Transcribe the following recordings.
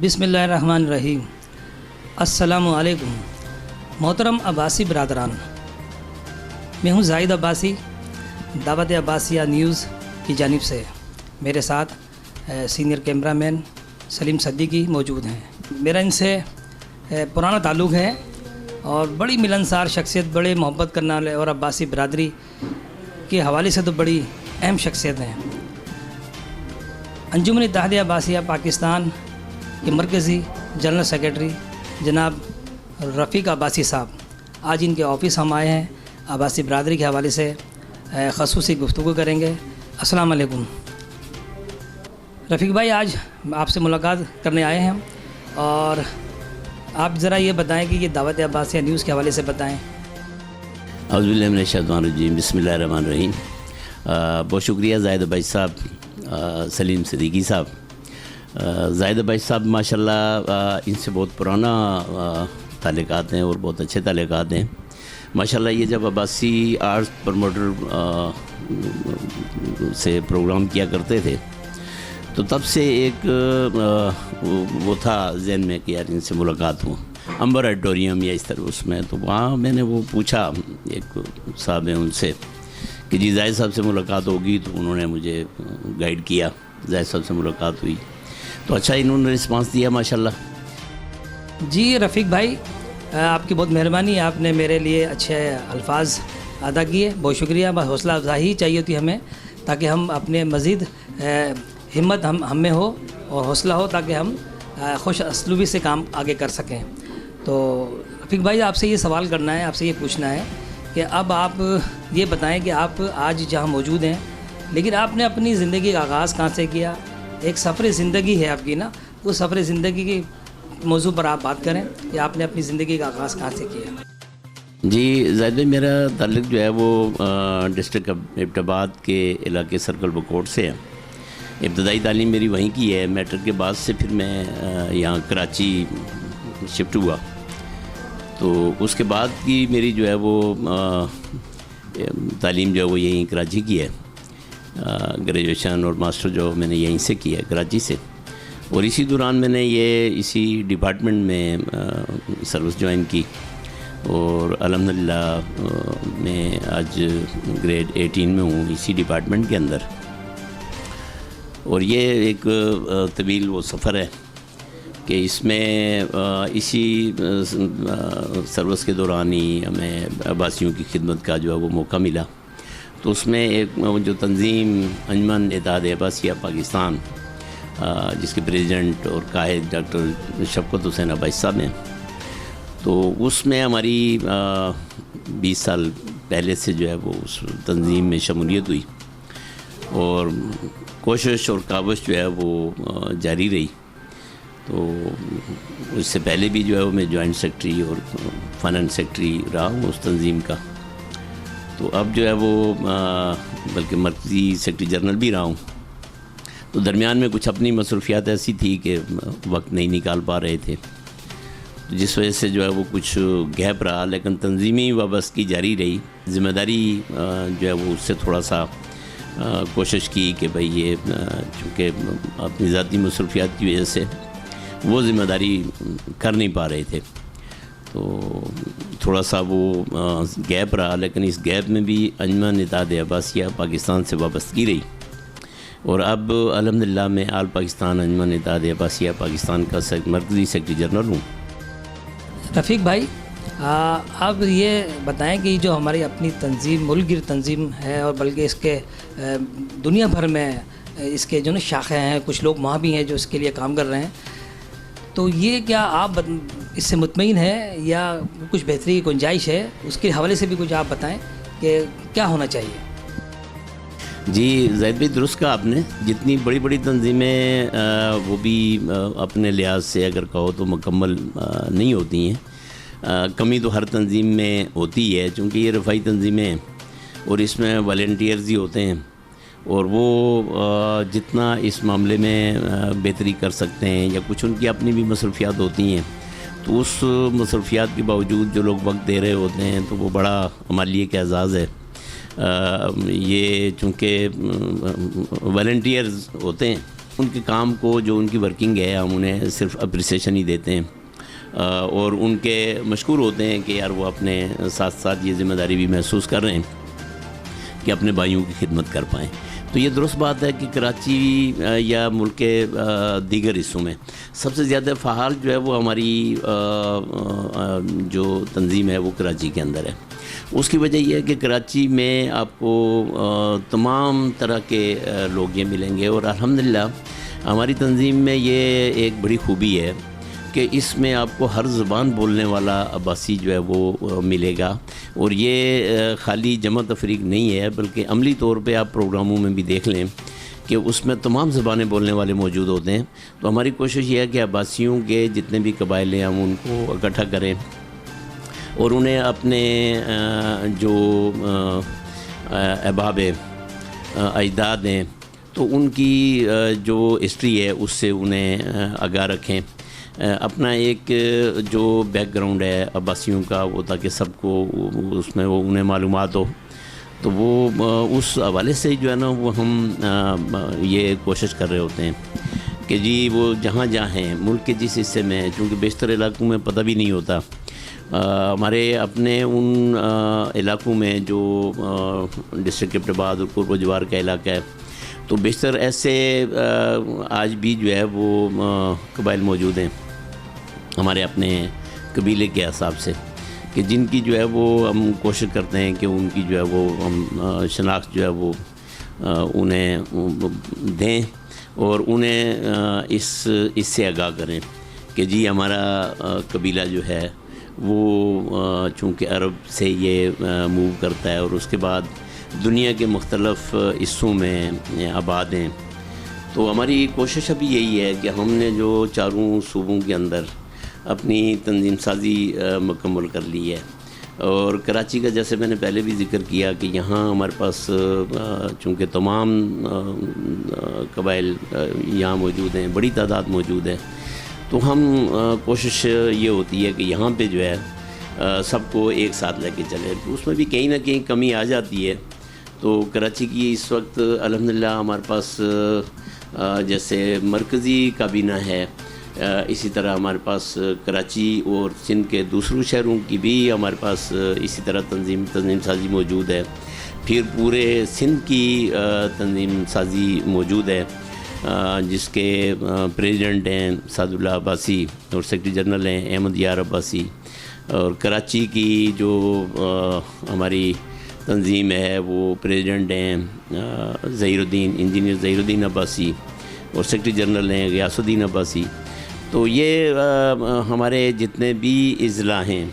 بسم اللہ الرحمن الرحیم۔ السلام علیکم محترم عباسی برادران، میں ہوں زاہد عباسی، دعوت عباسیہ نیوز کی جانب سے۔ میرے ساتھ سینئر کیمرہ مین سلیم صدیقی موجود ہیں۔ میرا ان سے پرانا تعلق ہے اور بڑی ملنسار شخصیت، بڑے محبت کرنے والے اور عباسی برادری کے حوالے سے تو بڑی اہم شخصیت ہیں۔ انجمن اتحادیہ عباسیہ پاکستان کے مرکزی جنرل سیکرٹری جناب رفیق عباسی صاحب آج ان کے آفس ہم آئے ہیں، عباسی برادری کے حوالے سے خصوصی گفتگو کریں گے۔ السلام علیکم رفیق بھائی، آج آپ سے ملاقات کرنے آئے ہیں اور آپ ذرا یہ بتائیں کہ یہ دعوت عباسیہ نیوز کے حوالے سے بتائیں۔ اعوذ باللہ من الشیطان الرجیم، بسم اللہ الرحمن الرحیم۔ بہت شکریہ زاہد بھائی صاحب، سلیم صدیقی صاحب۔ زاہد بھائی صاحب ماشاءاللہ ان سے بہت پرانا تعلقات ہیں اور بہت اچھے تعلقات ہیں ماشاءاللہ۔ یہ جب عباسی آرٹس پروموٹر سے پروگرام کیا کرتے تھے تو تب سے ایک وہ تھا ذہن میں کہ یار ان سے ملاقات ہوں، امبر آڈیٹوریم یا اس طرح اس میں، تو وہاں میں نے وہ پوچھا ایک صاحب ہیں ان سے کہ جی زاہد صاحب سے ملاقات ہوگی، تو انہوں نے مجھے گائیڈ کیا، زاہد صاحب سے ملاقات ہوئی تو اچھا انہوں نے رسپانس دیا ماشاءاللہ۔ جی رفیق بھائی، آپ کی بہت مہربانی، آپ نے میرے لیے اچھے الفاظ ادا کیے، بہت شکریہ۔ بس حوصلہ افزائی چاہیے ہوتی ہمیں تاکہ ہم اپنے مزید ہمت ہم میں ہو اور حوصلہ ہو تاکہ ہم خوش اسلوبی سے کام آگے کر سکیں۔ تو رفیق بھائی آپ سے یہ سوال کرنا ہے، آپ سے یہ پوچھنا ہے کہ اب آپ یہ بتائیں کہ آپ آج جہاں موجود ہیں، لیکن آپ نے اپنی زندگی کا آغاز کہاں سے کیا؟ ایک سفر زندگی ہے آپ کی نا، اس سفر زندگی کے موضوع پر آپ بات کریں کہ آپ نے اپنی زندگی کا آغاز کہاں سے کیا؟ جی زاہد بھائی، میرا تعلق جو ہے وہ ڈسٹرکٹ ایبٹ آباد کے علاقے سرکل بکوٹ سے ہے۔ ابتدائی تعلیم میری وہیں کی ہے، میٹرک کے بعد سے پھر میں یہاں کراچی شفٹ ہوا، تو اس کے بعد کی میری جو ہے وہ تعلیم جو ہے وہ یہیں کراچی کی ہے۔ گریجویشن اور ماسٹر جو میں نے یہیں سے کیا ہے کراچی سے، اور اسی دوران میں نے یہ اسی ڈپارٹمنٹ میں سروس جوائن کی، اور الحمدللہ میں آج گریڈ 18 میں ہوں اسی ڈپارٹمنٹ کے اندر۔ اور یہ ایک طویل وہ سفر ہے کہ اس میں اسی سروس کے دوران ہی ہمیں عباسیوں کی خدمت کا جو ہے وہ موقع ملا، تو اس میں ایک جو تنظیم انجمن اتحادیہ عباسیہ پاکستان جس کے پریزیڈنٹ اور قائد ڈاکٹر شفقت حسین عباسی صاحب ہیں، تو اس میں ہماری 20 سال پہلے سے جو ہے وہ اس تنظیم میں شمولیت ہوئی اور کوشش اور کاوش جو ہے وہ جاری رہی۔ تو اس سے پہلے بھی جو ہے وہ میں جوائنٹ سیکرٹری اور فائنانس سیکرٹری رہا ہوں اس تنظیم کا، تو اب جو ہے وہ بلکہ مرکزی سیکرٹری جنرل بھی رہا ہوں۔ تو درمیان میں کچھ اپنی مصروفیات ایسی تھی کہ وقت نہیں نکال پا رہے تھے، جس وجہ سے جو ہے وہ کچھ گیپ رہا، لیکن تنظیمی وابستگی جاری رہی۔ ذمہ داری جو ہے وہ اس سے تھوڑا سا کوشش کی کہ بھئی یہ چونکہ اپنی ذاتی مصروفیات کی وجہ سے وہ ذمہ داری کر نہیں پا رہے تھے، تو تھوڑا سا وہ گیپ رہا، لیکن اس گیپ میں بھی انجمن اتحادیہ عباسیہ پاکستان سے وابستگی رہی، اور اب الحمدللہ میں آل پاکستان انجمن اتحادیہ عباسیہ پاکستان کا مرکزی سیکرٹری جنرل ہوں۔ رفیق بھائی، آپ یہ بتائیں کہ جو ہماری اپنی تنظیم ملک گیر تنظیم ہے، اور بلکہ اس کے دنیا بھر میں اس کے جو نا شاخیں ہیں، کچھ لوگ وہاں بھی ہیں جو اس کے لیے کام کر رہے ہیں، تو یہ کیا آپ اس سے مطمئن ہیں یا کچھ بہتری کی گنجائش ہے؟ اس کے حوالے سے بھی کچھ آپ بتائیں کہ کیا ہونا چاہیے۔ جی زاہد بھائی، درست کہا آپ نے، جتنی بڑی بڑی تنظیمیں وہ بھی اپنے لحاظ سے اگر کہو تو مکمل نہیں ہوتی ہیں، کمی تو ہر تنظیم میں ہوتی ہے، چونکہ یہ رفاہی تنظیمیں ہیں اور اس میں والنٹیئرز ہی ہوتے ہیں، اور وہ جتنا اس معاملے میں بہتری کر سکتے ہیں یا کچھ ان کی اپنی بھی مصروفیات ہوتی ہیں، تو اس مصروفیات کے باوجود جو لوگ وقت دے رہے ہوتے ہیں تو وہ بڑا ہمارے لیے ایک اعزاز ہے۔ یہ چونکہ والنٹیئرز ہوتے ہیں ان کے کام کو جو ان کی ورکنگ ہے ہم انہیں صرف اپریسیشن ہی دیتے ہیں اور ان کے مشکور ہوتے ہیں کہ یار وہ اپنے ساتھ ساتھ یہ ذمہ داری بھی محسوس کر رہے ہیں کہ اپنے بھائیوں کی خدمت کر پائیں. تو یہ درست بات ہے کہ کراچی یا ملک کے دیگر حصوں میں سب سے زیادہ فعال جو ہے وہ ہماری جو تنظیم ہے وہ کراچی کے اندر ہے. اس کی وجہ یہ ہے کہ کراچی میں آپ کو تمام طرح کے لوگ یہ ملیں گے اور الحمدللہ ہماری تنظیم میں یہ ایک بڑی خوبی ہے کہ اس میں آپ کو ہر زبان بولنے والا عباسی جو ہے وہ ملے گا. اور یہ خالی جمع تفریق نہیں ہے بلکہ عملی طور پہ آپ پروگراموں میں بھی دیکھ لیں کہ اس میں تمام زبانیں بولنے والے موجود ہوتے ہیں. تو ہماری کوشش یہ ہے کہ عباسیوں کے جتنے بھی قبائل ہیں ہم ان کو اکٹھا کریں اور انہیں اپنے جو احباب اجداد ہیں تو ان کی جو ہسٹری ہے اس سے انہیں آگاہ رکھیں. اپنا ایک جو بیک گراؤنڈ ہے عباسیوں کا وہ تاکہ سب کو اس میں وہ انہیں معلومات ہو. تو وہ اس حوالے سے جو ہے نا وہ ہم یہ کوشش کر رہے ہوتے ہیں کہ جی وہ جہاں جہاں ہیں ملک کے جس حصے میں چونکہ بیشتر علاقوں میں پتہ بھی نہیں ہوتا ہمارے اپنے ان علاقوں میں جو ڈسٹرکٹ ایبٹ آباد اور قرب و جوار کا علاقہ ہے تو بیشتر ایسے آج بھی جو ہے وہ قبائل موجود ہیں ہمارے اپنے قبیلے کے حساب سے کہ جن کی جو ہے وہ ہم کوشش کرتے ہیں کہ ان کی جو ہے وہ ہم شناخت جو ہے وہ انہیں دیں اور انہیں اس سے آگاہ کریں کہ جی ہمارا قبیلہ جو ہے وہ چونکہ عرب سے یہ موو کرتا ہے اور اس کے بعد دنیا کے مختلف حصوں میں آباد ہیں. تو ہماری کوشش ابھی یہی ہے کہ ہم نے جو چاروں صوبوں کے اندر اپنی تنظیم سازی مکمل کر لی ہے اور کراچی کا جیسے میں نے پہلے بھی ذکر کیا کہ یہاں ہمارے پاس چونکہ تمام قبائل یہاں موجود ہیں بڑی تعداد موجود ہے تو ہم کوشش یہ ہوتی ہے کہ یہاں پہ جو ہے سب کو ایک ساتھ لے کے چلے. اس میں بھی کہیں نہ کہیں کمی آ جاتی ہے. تو کراچی کی اس وقت الحمدللہ ہمارے پاس جیسے مرکزی کابینہ ہے اسی طرح ہمارے پاس کراچی اور سندھ کے دوسروں شہروں کی بھی ہمارے پاس اسی طرح تنظیم سازی موجود ہے. پھر پورے سندھ کی تنظیم سازی موجود ہے جس کے پریزیڈنٹ ہیں سعد اللہ عباسی اور سیکرٹری جنرل ہیں احمد یار عباسی. اور کراچی کی جو ہماری تنظیم ہے وہ پریزیڈنٹ ہیں انجینئر ظہیر الدین عباسی اور سیکرٹری جنرل ہیں غیاث الدین عباسی. تو یہ ہمارے جتنے بھی اضلاع ہیں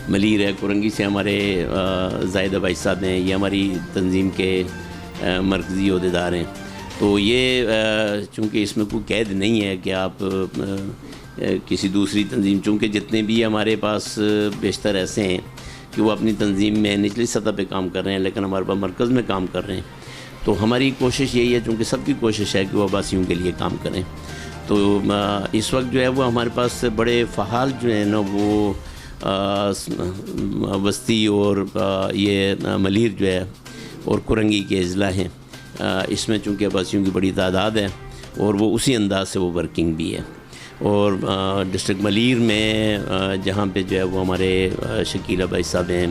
ملیر ہے کرنگی سے ہمارے زاہد بھائی صاحب ہیں یہ ہماری تنظیم کے مرکزی عہدیدار ہیں. تو یہ چونکہ اس میں کوئی قید نہیں ہے کہ آپ کسی دوسری تنظیم چونکہ جتنے بھی ہمارے پاس بیشتر ایسے ہیں کہ وہ اپنی تنظیم میں نچلی سطح پہ کام کر رہے ہیں لیکن ہمارے پاس مرکز میں کام کر رہے ہیں. تو ہماری کوشش یہی ہے چونکہ سب کی کوشش ہے کہ وہ عباسیوں کے لیے کام کریں. تو اس وقت جو ہے وہ ہمارے پاس بڑے فعال جو ہیں نا وہ وسطی اور یہ ملیر جو ہے اور کرنگی کے اضلاع ہیں. اس میں چونکہ عباسیوں کی بڑی تعداد ہے اور وہ اسی انداز سے وہ ورکنگ بھی ہے. اور ڈسٹرکٹ ملیر میں جہاں پہ جو ہے وہ ہمارے شکیل بھائی صاحب ہیں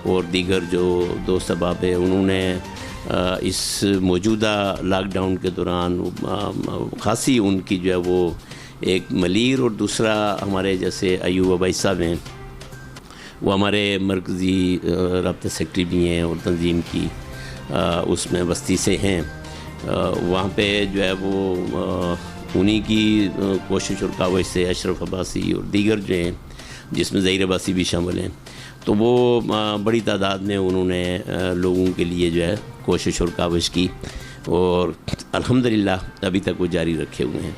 اور دیگر جو دوست احباب ہیں انہوں نے اس موجودہ لاک ڈاؤن کے دوران خاصی ان کی جو ہے وہ ایک ملیر اور دوسرا ہمارے جیسے ایوب بھائی صاحب ہیں وہ ہمارے مرکزی رابطہ سیکرٹری بھی ہیں اور تنظیم کی اس میں بستی سے ہیں. وہاں پہ جو ہے وہ انہی کی کوشش اور کاوش سے اشرف عباسی اور دیگر جو ہیں جس میں ظہیر عباسی بھی شامل ہیں تو وہ بڑی تعداد میں انہوں نے لوگوں کے لیے جو ہے کوشش اور کاوش کی اور الحمدللہ ابھی تک وہ جاری رکھے ہوئے ہیں.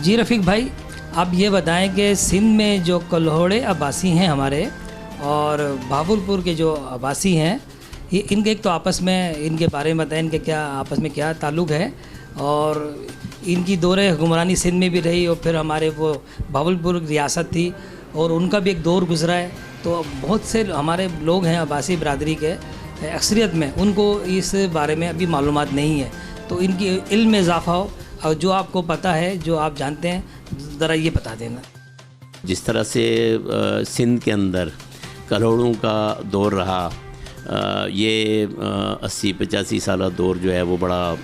جی رفیق بھائی آپ یہ بتائیں کہ سندھ میں جو کلہوڑے عباسی ہیں ہمارے اور بہاولپور کے جو عباسی ہیں یہ ان کے ایک تو آپس میں ان کے بارے میں بتائیں ان کے کیا آپس میں کیا تعلق ہے اور ان کی دور حکمرانی سندھ میں بھی رہی اور پھر ہمارے وہ بہاولپور ریاست تھی اور ان کا بھی ایک دور گزرا ہے. تو بہت سے ہمارے لوگ ہیں عباسی برادری کے اکثریت میں ان کو اس بارے میں ابھی معلومات نہیں ہے، تو ان کی علم میں اضافہ ہو، اور جو آپ کو پتہ ہے، جو آپ جانتے ہیں، ذرا یہ بتا دینا۔ جس طرح سے سندھ کے اندر کروڑوں کا دور رہا، یہ 80-85 سالہ دور جو ہے وہ بڑا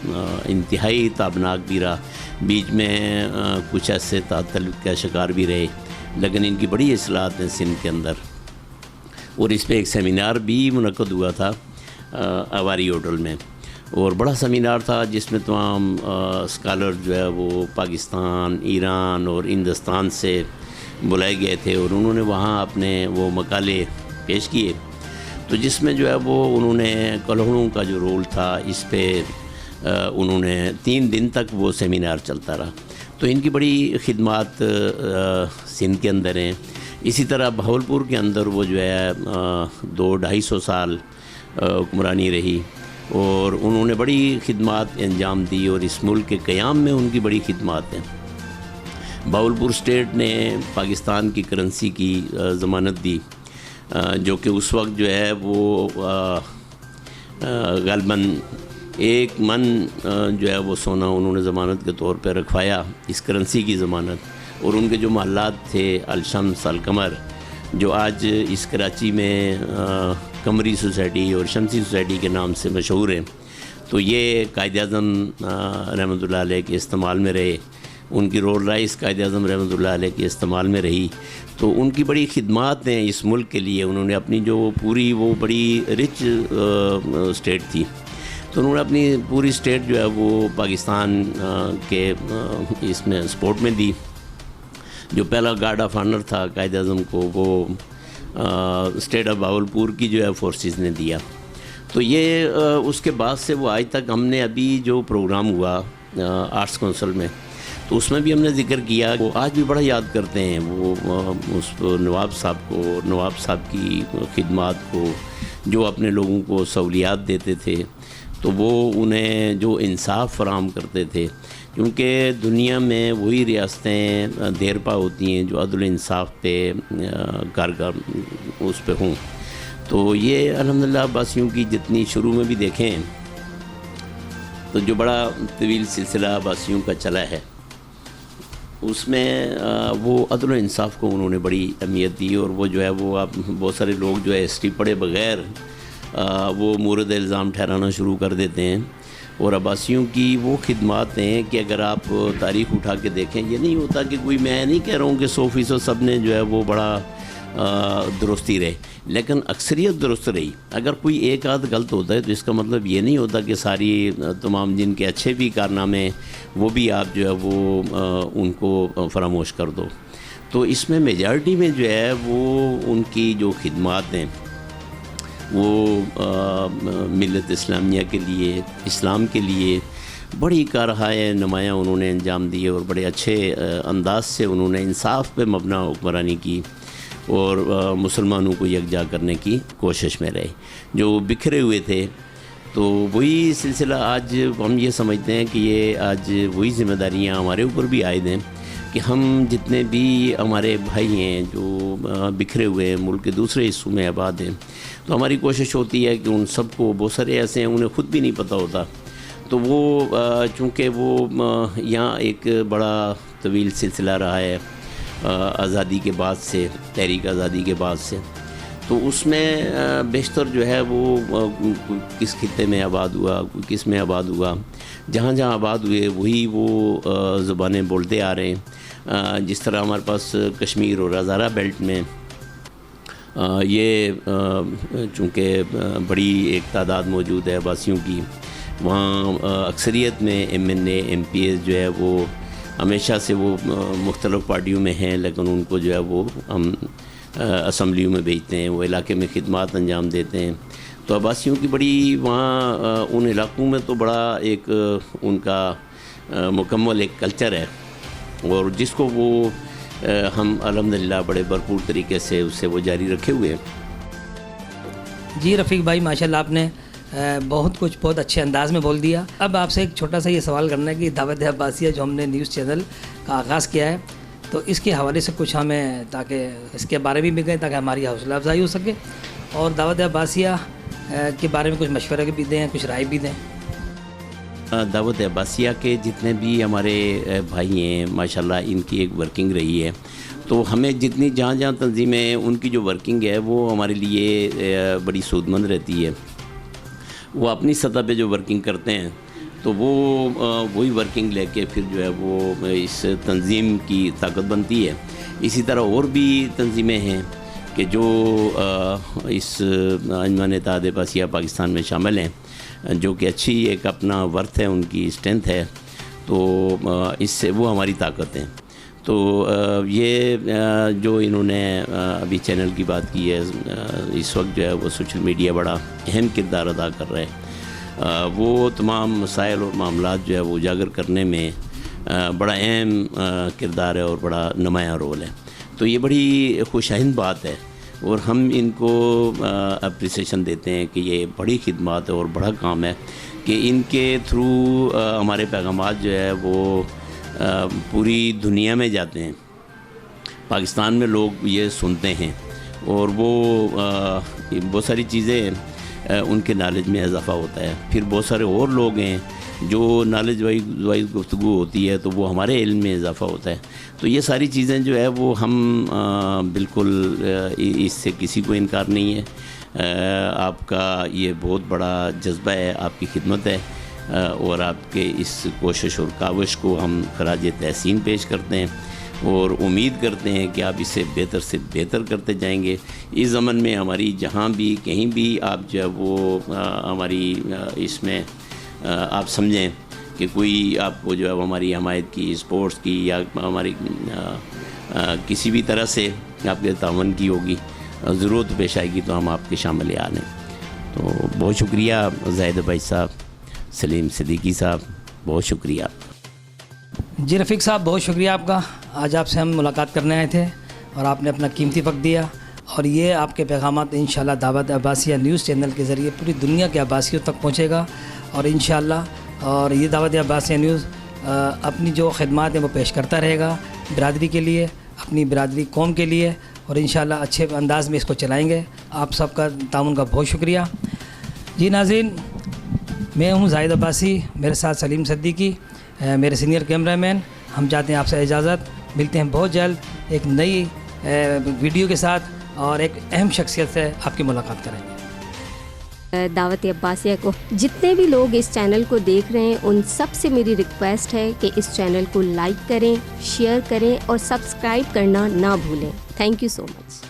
انتہائی تابناک بھی رہا، بیچ میں کچھ ایسے تعطل کا شکار بھی رہے، لیکن ان کی بڑی اصلاحات ہیں سندھ کے اندر، اور اس پہ ایک سیمینار بھی منعقد ہوا تھا آواری ہوٹل میں، اور بڑا سیمینار تھا جس میں تمام اسکالر جو ہے وہ پاکستان، ایران اور ہندوستان سے بلائے گئے تھے، اور انہوں نے وہاں اپنے وہ مقالے پیش کیے، تو جس میں جو ہے وہ انہوں نے کلہڑوں کا جو رول تھا اس پہ انہوں نے 3 دن تک وہ سیمینار چلتا رہا، تو ان کی بڑی خدمات سندھ کے اندر ہیں۔ اسی طرح بہاولپور کے اندر وہ جو ہے 200-250 سال حکمرانی رہی، اور انہوں نے بڑی خدمات انجام دی، اور اس ملک کے قیام میں ان کی بڑی خدمات ہیں۔ بہاولپور اسٹیٹ نے پاکستان کی کرنسی کی ضمانت دی، جو کہ اس وقت جو ہے وہ غالباً 1 من جو ہے وہ سونا انہوں نے ضمانت کے طور پہ رکھوایا، اس کرنسی کی ضمانت، اور ان کے جو محلات تھے الشمس، القمر، جو آج اس کراچی میں قمری سوسائٹی اور شمسی سوسائٹی کے نام سے مشہور ہیں، تو یہ قائد اعظم رحمۃ اللہ علیہ کے استعمال میں رہے، ان کی رول رائس قائد اعظم رحمۃ اللہ علیہ کے استعمال میں رہی، تو ان کی بڑی خدمات ہیں اس ملک کے لیے۔ انہوں نے اپنی جو پوری وہ بڑی رچ اسٹیٹ تھی، تو انہوں نے اپنی پوری اسٹیٹ جو ہے وہ پاکستان کے اس میں سپورٹ میں دی۔ جو پہلا گارڈ آف آنر تھا قائد اعظم کو، وہ اسٹیٹ آف بہاولپور کی جو ہے فورسز نے دیا۔ تو یہ اس کے بعد سے وہ آج تک ہم نے ابھی جو پروگرام ہوا آرٹس کونسل میں، تو اس میں بھی ہم نے ذکر کیا، وہ آج بھی بڑا یاد کرتے ہیں وہ اس نواب صاحب کو، نواب صاحب کی خدمات کو، جو اپنے لوگوں کو سہولیات دیتے تھے، تو وہ انہیں جو انصاف فراہم کرتے تھے، کیونکہ دنیا میں وہی ریاستیں دیر پا ہوتی ہیں جو عدل انصاف پہ کارگر اس پہ ہوں۔ تو یہ الحمدللہ عباسیوں کی جتنی شروع میں بھی دیکھیں تو جو بڑا طویل سلسلہ عباسیوں کا چلا ہے، اس میں وہ عدل و انصاف کو انہوں نے بڑی اہمیت دی، اور وہ جو ہے وہ آپ بہت سارے لوگ جو ہے ہسٹری پڑھے بغیر وہ مورد الزام ٹھہرانا شروع کر دیتے ہیں، اور عباسیوں کی وہ خدمات ہیں کہ اگر آپ تاریخ اٹھا کے دیکھیں، یہ نہیں ہوتا کہ کوئی، میں نہیں کہہ رہا ہوں کہ 100% سب نے جو ہے وہ بڑا درستی رہے، لیکن اکثریت درست رہی۔ اگر کوئی ایک آدھ غلط ہوتا ہے تو اس کا مطلب یہ نہیں ہوتا کہ ساری تمام جن کے اچھے بھی کارنامے وہ بھی آپ جو ہے وہ ان کو فراموش کر دو۔ تو اس میں میجارٹی میں جو ہے وہ ان کی جو خدمات ہیں وہ ملت اسلامیہ کے لیے، اسلام کے لیے بڑی کارہائے نمایاں انہوں نے انجام دیے، اور بڑے اچھے انداز سے انہوں نے انصاف پہ مبنا حکمرانی کی، اور مسلمانوں کو یکجا کرنے کی کوشش میں رہے۔ جو بکھرے ہوئے تھے، تو وہی سلسلہ آج ہم یہ سمجھتے ہیں کہ یہ آج وہی ذمہ داریاں ہمارے اوپر بھی عائد ہیں کہ ہم جتنے بھی ہمارے بھائی ہیں جو بکھرے ہوئے ہیں، ملک کے دوسرے حصوں میں آباد ہیں، تو ہماری کوشش ہوتی ہے کہ ان سب کو، بہت سارے ایسے ہیں انہیں خود بھی نہیں پتہ ہوتا، تو وہ چونکہ وہ یہاں ایک بڑا طویل سلسلہ رہا ہے آزادی کے بعد سے، تحریک آزادی کے بعد سے، تو اس میں بیشتر جو ہے وہ کس خطے میں آباد ہوا، کس میں آباد ہوا، جہاں جہاں آباد ہوئے وہی وہ زبانیں بولتے آ رہے ہیں۔ جس طرح ہمارے پاس کشمیر اور ہزارہ بیلٹ میں یہ چونکہ بڑی ایک تعداد موجود ہے عباسیوں کی، وہاں اکثریت میں MNA MPs جو ہے وہ ہمیشہ سے وہ مختلف پارٹیوں میں ہیں، لیکن ان کو جو ہے وہ ہم اسمبلیوں میں بھیجتے ہیں، وہ علاقے میں خدمات انجام دیتے ہیں۔ تو عباسیوں کی بڑی وہاں ان علاقوں میں تو بڑا ایک ان کا مکمل ایک کلچر ہے، اور جس کو وہ ہم الحمدللہ بڑے بھرپور طریقے سے اسے وہ جاری رکھے ہوئے ہیں۔ جی رفیق بھائی، ماشاءاللہ آپ نے بہت کچھ بہت اچھے انداز میں بول دیا۔ اب آپ سے ایک چھوٹا سا یہ سوال کرنا ہے کہ دعوت عباسیہ جو ہم نے نیوز چینل کا آغاز کیا ہے، تو اس کے حوالے سے کچھ ہمیں، تاکہ اس کے بارے میں بھی کہیں تاکہ ہماری حوصلہ افزائی ہو سکے، اور دعوت عباسیہ کے بارے میں کچھ مشورہ بھی دیں, کچھ رائے بھی دیں. دعوت عباسیہ کے جتنے بھی ہمارے بھائی ہیں ماشاءاللہ ان کی ایک ورکنگ رہی ہے, تو ہمیں جتنی جہاں جہاں تنظیمیں ان کی جو ورکنگ ہے وہ ہمارے لیے بڑی سود مند رہتی ہے. وہ اپنی سطح پہ جو ورکنگ کرتے ہیں تو وہ وہی ورکنگ لے کے پھر جو ہے وہ اس تنظیم کی طاقت بنتی ہے. اسی طرح اور بھی تنظیمیں ہیں کہ جو اس انجمن اتحاد عباسیہ پاکستان میں شامل ہیں, جو کہ اچھی ایک اپنا ورتھ ہے, ان کی اسٹرینتھ ہے, تو اس سے وہ ہماری طاقت ہیں. تو یہ جو انہوں نے ابھی چینل کی بات کی ہے, اس وقت جو ہے وہ سوشل میڈیا بڑا اہم کردار ادا کر رہا ہے. وہ تمام مسائل اور معاملات جو ہے وہ اجاگر کرنے میں بڑا اہم کردار ہے اور بڑا نمایاں رول ہے. تو یہ بڑی خوشائند بات ہے اور ہم ان کو اپریسیشن دیتے ہیں کہ یہ بڑی خدمات ہے اور بڑا کام ہے کہ ان کے تھرو ہمارے پیغامات جو ہے وہ پوری دنیا میں جاتے ہیں. پاکستان میں لوگ یہ سنتے ہیں اور وہ بہت ساری چیزیں ان کے نالج میں اضافہ ہوتا ہے. پھر بہت سارے اور لوگ ہیں جو نالج وائز گفتگو ہوتی ہے تو وہ ہمارے علم میں اضافہ ہوتا ہے. تو یہ ساری چیزیں جو ہے وہ ہم بالکل اس سے کسی کو انکار نہیں ہے. آپ کا یہ بہت بڑا جذبہ ہے, آپ کی خدمت ہے, اور آپ کے اس کوشش اور کاوش کو ہم خراج تحسین پیش کرتے ہیں اور امید کرتے ہیں کہ آپ اس سے بہتر کرتے جائیں گے. اس ضمن میں ہماری جہاں بھی کہیں بھی آپ جو ہے وہ ہماری اس میں آپ سمجھیں کہ کوئی آپ کو جو ہے ہماری حمایت کی, اسپورٹس کی یا ہماری کسی بھی طرح سے آپ کے تعاون کی ہوگی, ضرورت پیش آئے گی تو ہم آپ کے شامل آ لیں. تو بہت شکریہ زاہد بھائی صاحب, سلیم صدیقی صاحب, بہت شکریہ. جی رفیق صاحب, بہت شکریہ آپ کا. آج آپ سے ہم ملاقات کرنے آئے تھے اور آپ نے اپنا قیمتی وقت دیا, اور یہ آپ کے پیغامات انشاءاللہ دعوت عباسیہ نیوز چینل کے ذریعے پوری دنیا کے عباسیوں تک پہنچے گا. اور انشاءاللہ اور یہ دعوت عباسیہ نیوز اپنی جو خدمات ہیں وہ پیش کرتا رہے گا برادری کے لیے, اپنی برادری قوم کے لیے, اور انشاءاللہ اچھے انداز میں اس کو چلائیں گے. آپ سب کا تعاون کا بہت شکریہ. جی ناظرین, میں ہوں زاہد عباسی, میرے ساتھ سلیم صدیقی میرے سینئر کیمرہ مین. ہم چاہتے ہیں آپ سے اجازت, ملتے ہیں بہت جلد ایک نئی ویڈیو کے ساتھ اور ایک اہم شخصیت سے آپ کی ملاقات کریں گے. دعوت عباسیہ کو جتنے بھی لوگ اس چینل کو دیکھ رہے ہیں ان سب سے میری ریکویسٹ ہے کہ اس چینل کو لائک کریں, شیئر کریں اور سبسکرائب کرنا نہ بھولیں. Thank you so much.